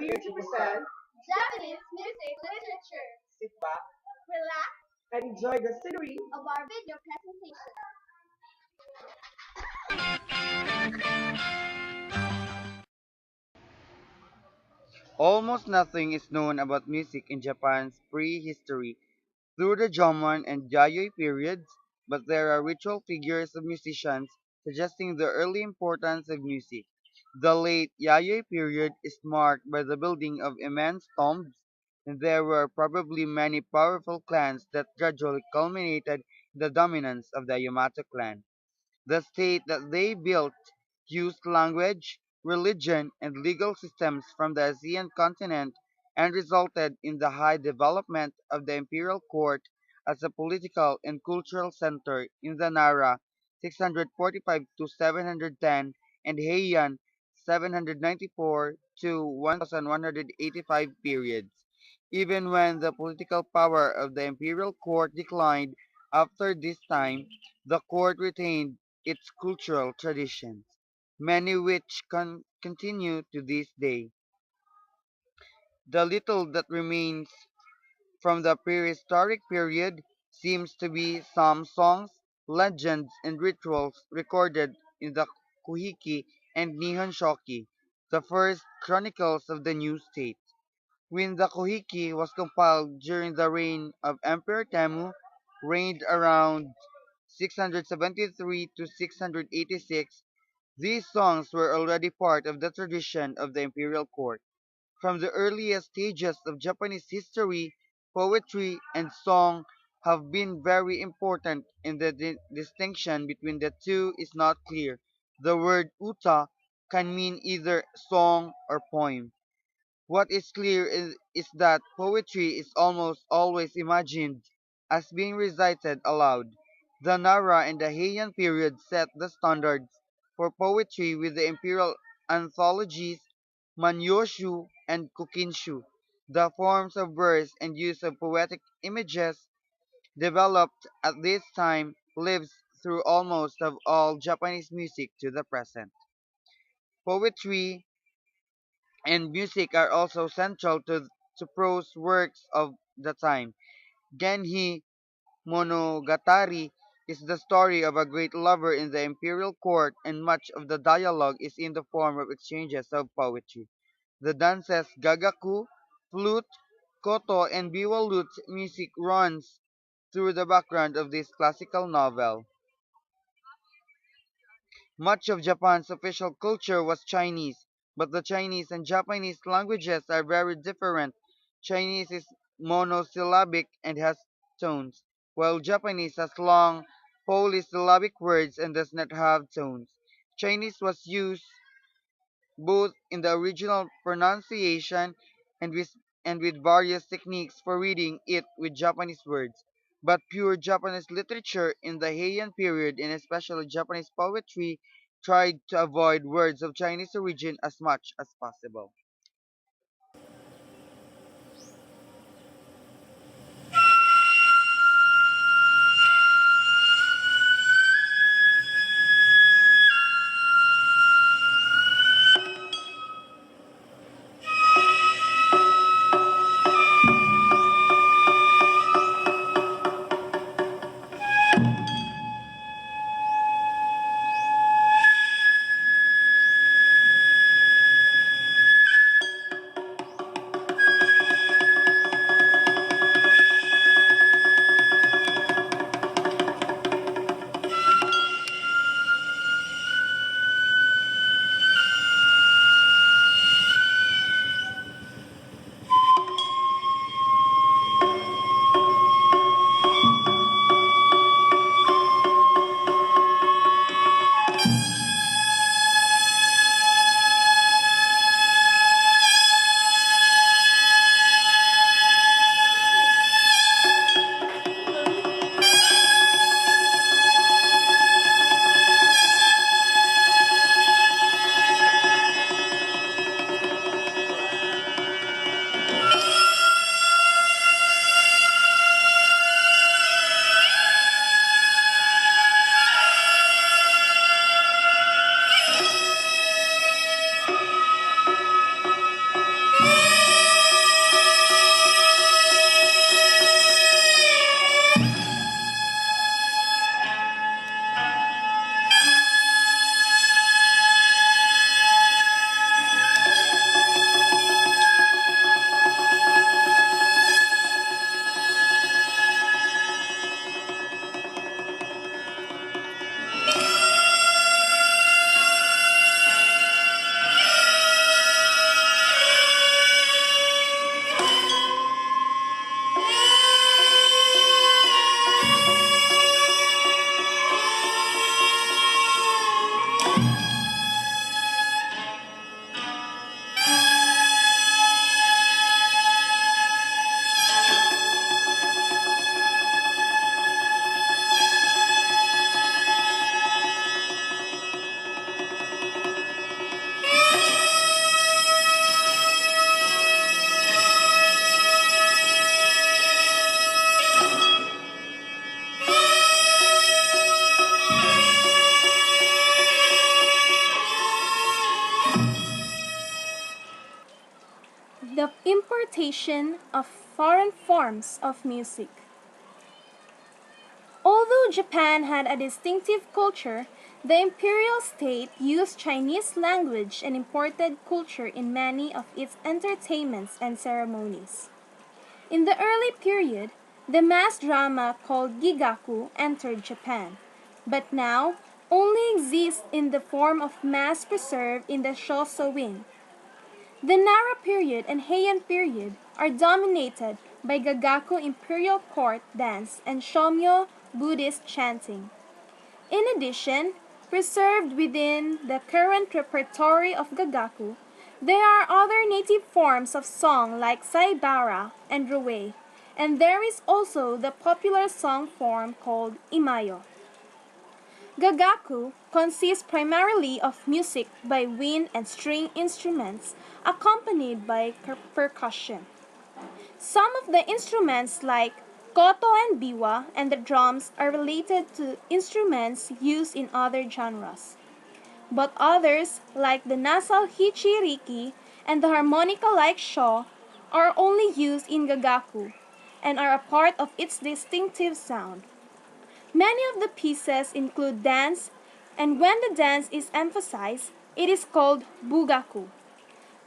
here to present Japanese music literature. Sit Back Relax and enjoy the scenery. of our video presentation. Almost nothing is known about music in Japan's prehistory through the Jomon and Yayoi periods, but there are ritual figures of musicians suggesting the early importance of music. The late Yayoi period is marked by the building of immense tombs, and there were probably many powerful clans that gradually culminated in the dominance of the Yamato clan. The state that they built used language, religion, and legal systems from the Asian continent and resulted in the high development of the imperial court as a political and cultural center in the Nara 645 to 710 and Heian 794 to 1185 periods. Even when the political power of the imperial court declined after this time, the court retained its cultural traditions, many which continue to this day. The little that remains from the prehistoric period seems to be some songs, legends, and rituals recorded in the Kuhiki and Nihon Shoki, the first chronicles of the new state. When the Kuhiki was compiled during the reign of Emperor Temu, reigned around 673 to 686, these songs were already part of the tradition of the imperial court. From the earliest stages of Japanese history, poetry and song have been very important, and the distinction between the two is not clear. The word uta can mean either song or poem. What is clear is that poetry is almost always imagined as being recited aloud. The Nara and the Heian period set the standards for poetry with the imperial anthologies Manyoshu and Kokinshu. The forms of verse and use of poetic images developed at this time lives through almost of all Japanese music to the present. Poetry and music are also central to prose works of the time. Genhi Monogatari is the story of a great lover in the imperial court, and much of the dialogue is in the form of exchanges of poetry. The dances gagaku, flute, koto, and biwa lute music runs through the background of this classical novel. Much of Japan's official culture was Chinese, but the Chinese and Japanese languages are very different. Chinese is monosyllabic and has tones, while Japanese has long polysyllabic words and does not have tones. Chinese was used both in the original pronunciation and with various techniques for reading it with Japanese words. But pure Japanese literature in the Heian period, and especially Japanese poetry, tried to avoid words of Chinese origin as much as possible. the importation of foreign forms of music. Although Japan had a distinctive culture, the imperial state used Chinese language and imported culture in many of its entertainments and ceremonies. In the early period, the mass drama called Gigaku entered Japan, but now only exists in the form of mass preserved in the Shosoin. The Nara period and Heian period are dominated by Gagaku imperial court dance and Shomyo Buddhist chanting. In addition, preserved within the current repertory of Gagaku, there are other native forms of song like Saibara and Ruwei, and there is also the popular song form called Imayo. Gagaku consists primarily of music by wind and string instruments accompanied by percussion. Some of the instruments like koto and biwa and the drums are related to instruments used in other genres. But others, like the nasal hichiriki and the harmonica-like sho, are only used in Gagaku and are a part of its distinctive sound. Many of the pieces include dance, and when the dance is emphasized, it is called bugaku.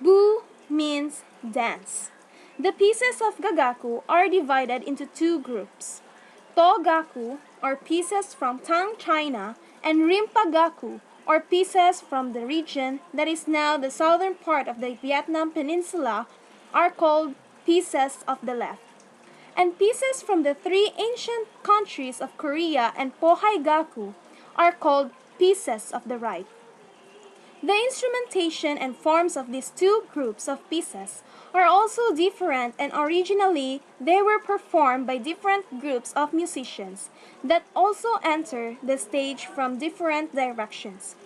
Bu means dance. The pieces of Gagaku are divided into two groups. Togaku, or pieces from Tang China, and Rimpagaku, or pieces from the region that is now the southern part of the Vietnam Peninsula, are called pieces of the left. And pieces from the three ancient countries of Korea and Pohaigaku are called pieces of the right. The instrumentation and forms of these two groups of pieces are also different, and originally they were performed by different groups of musicians that also enter the stage from different directions.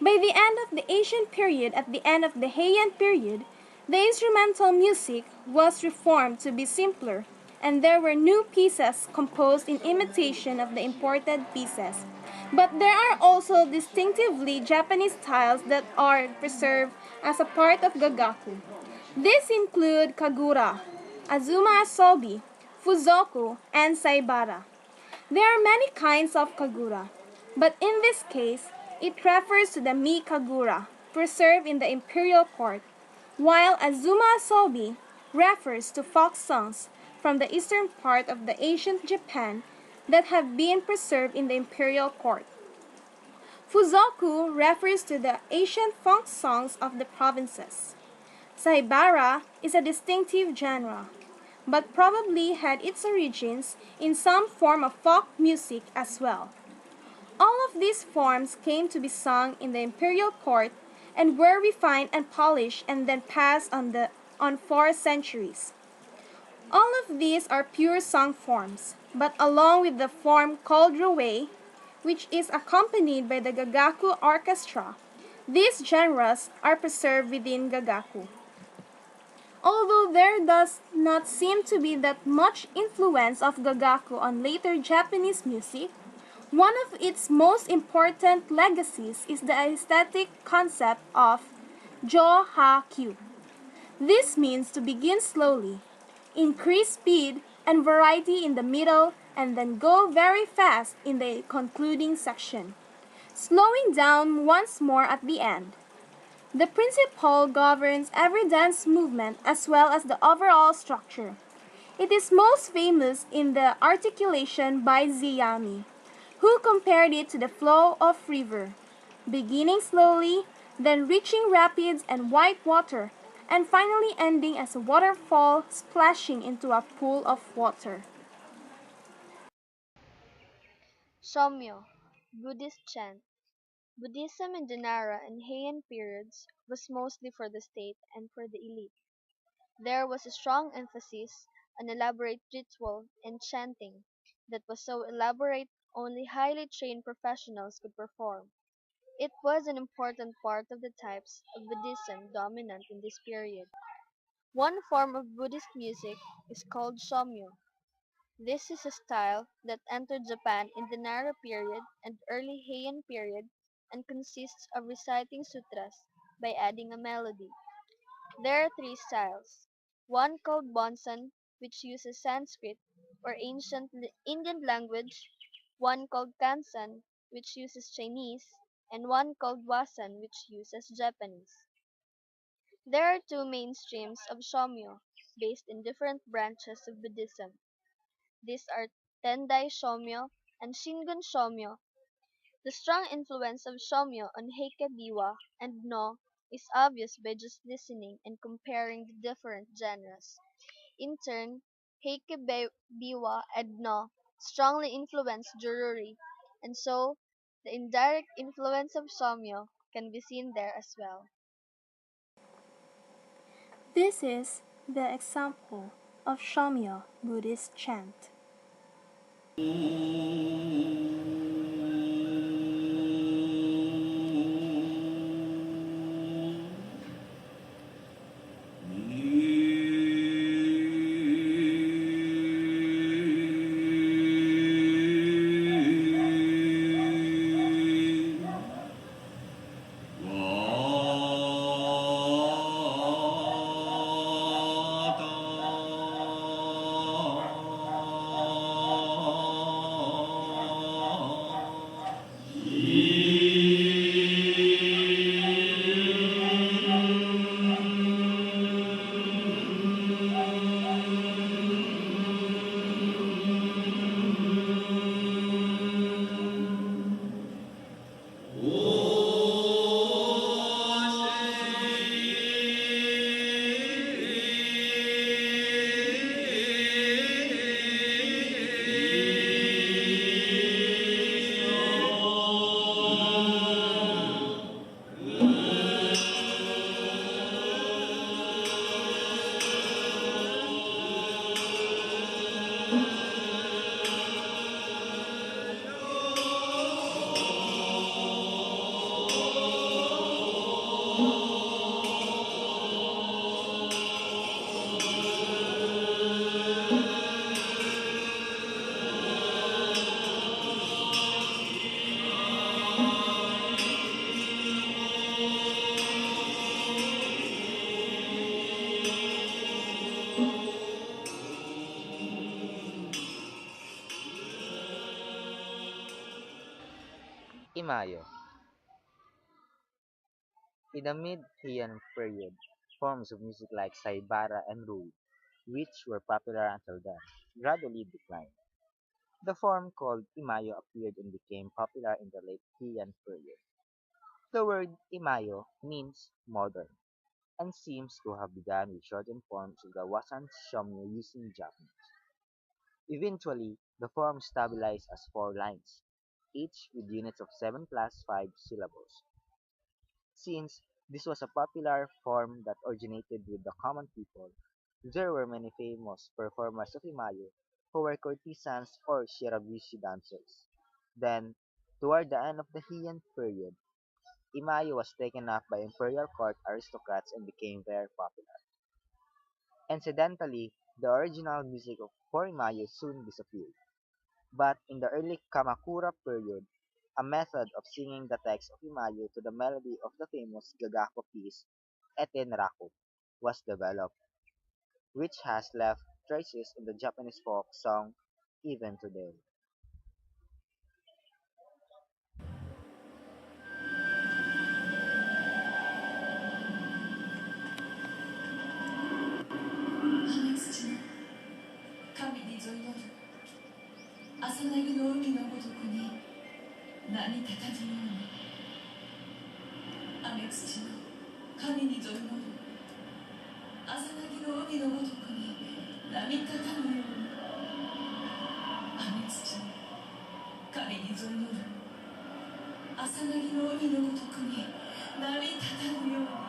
By the end of the Asian period, at the end of the Heian period, the instrumental music was reformed to be simpler, and there were new pieces composed in imitation of the imported pieces. But there are also distinctively Japanese styles that are preserved as a part of Gagaku. These include Kagura, Azuma Asobi, Fuzoku, and Saibara. There are many kinds of Kagura, but in this case, it refers to the Mi Kagura, preserved in the imperial court, while Azuma Asobi refers to folk songs from the eastern part of the ancient Japan that have been preserved in the imperial court. Fuzoku refers to the ancient folk songs of the provinces. Saibara is a distinctive genre, but probably had its origins in some form of folk music as well. All of these forms came to be sung in the imperial court and were refined and polished and then passed on 4 centuries. All of these are pure song forms, but along with the form called Ruwei, which is accompanied by the Gagaku orchestra, these genres are preserved within Gagaku. Although there does not seem to be that much influence of Gagaku on later Japanese music, one of its most important legacies is the aesthetic concept of Jo-ha-kyu. This means to begin slowly, increase speed and variety in the middle, and then go very fast in the concluding section, slowing down once more at the end. The principle governs every dance movement as well as the overall structure. It is most famous in the articulation by Ziyami, who compared it to the flow of river, beginning slowly, then reaching rapids and white water, and finally ending as a waterfall splashing into a pool of water. Somyo, Buddhist chant. Buddhism in the Nara and Heian periods was mostly for the state and for the elite. There was a strong emphasis on elaborate ritual and chanting that was so elaborate only highly trained professionals could perform. It was an important part of the types of Buddhism dominant in this period. One form of Buddhist music is called Somyo. This is a style that entered Japan in the Nara period and early Heian period and consists of reciting sutras by adding a melody. There are three styles. one called Bonsan, which uses Sanskrit or ancient Indian language, one called Kansan, which uses Chinese, and one called Wasan, which uses Japanese. There are two main streams of Shomyo, based in different branches of Buddhism. These are Tendai Shomyo and Shingon Shomyo. The strong influence of Shomyo on Heike Biwa and No is obvious by just listening and comparing the different genres. In turn, Biwa and No strongly influence Jururi, and so the indirect influence of Shomyo can be seen there as well. This is the example of Shomyo Buddhist chant. Imayo. In the mid-Heian period, forms of music like Saibara and Rui, which were popular until then, gradually declined. The form called Imayo appeared and became popular in the late Heian period. The word Imayo means modern and seems to have begun with shortened forms of the Wasan Shomyo using Japanese. Eventually, the form stabilized as four lines, each with units of 7 plus 5 syllables. Since this was a popular form that originated with the common people, there were many famous performers of Imayo who were courtesans or shirabushi dancers. Then, toward the end of the Heian period, Imayo was taken up by imperial court aristocrats and became very popular. Incidentally, the original music for Imayo soon disappeared, but in the early Kamakura period, a method of singing the text of Imayo to the melody of the famous Gagako piece Etenraku was developed, which has left traces in the Japanese folk song even today. 花土の神にぞ祈る朝凪の海のごとくに波立たぬように雨土の神にぞ祈る朝凪の海のごとくに波立たぬように雨土の神にぞ祈る朝凪の海のごとくに波立たぬように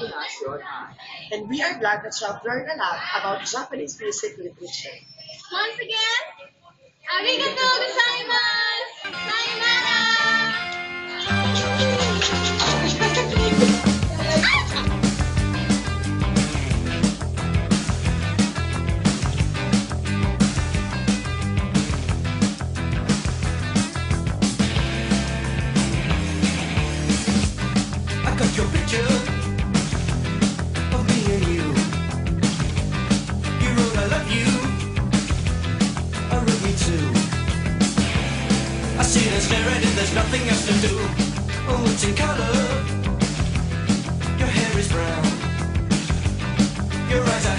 Ignacio, and we are glad that you have learned a lot about Japanese music literature. Once again, arigatou gozaimasu! Sayonara! I got your picture of me and you. You wrote I love you. I wrote me too. I sit and stare at it, there's nothing else to do. Oh, it's in color. Your hair is brown. Your eyes are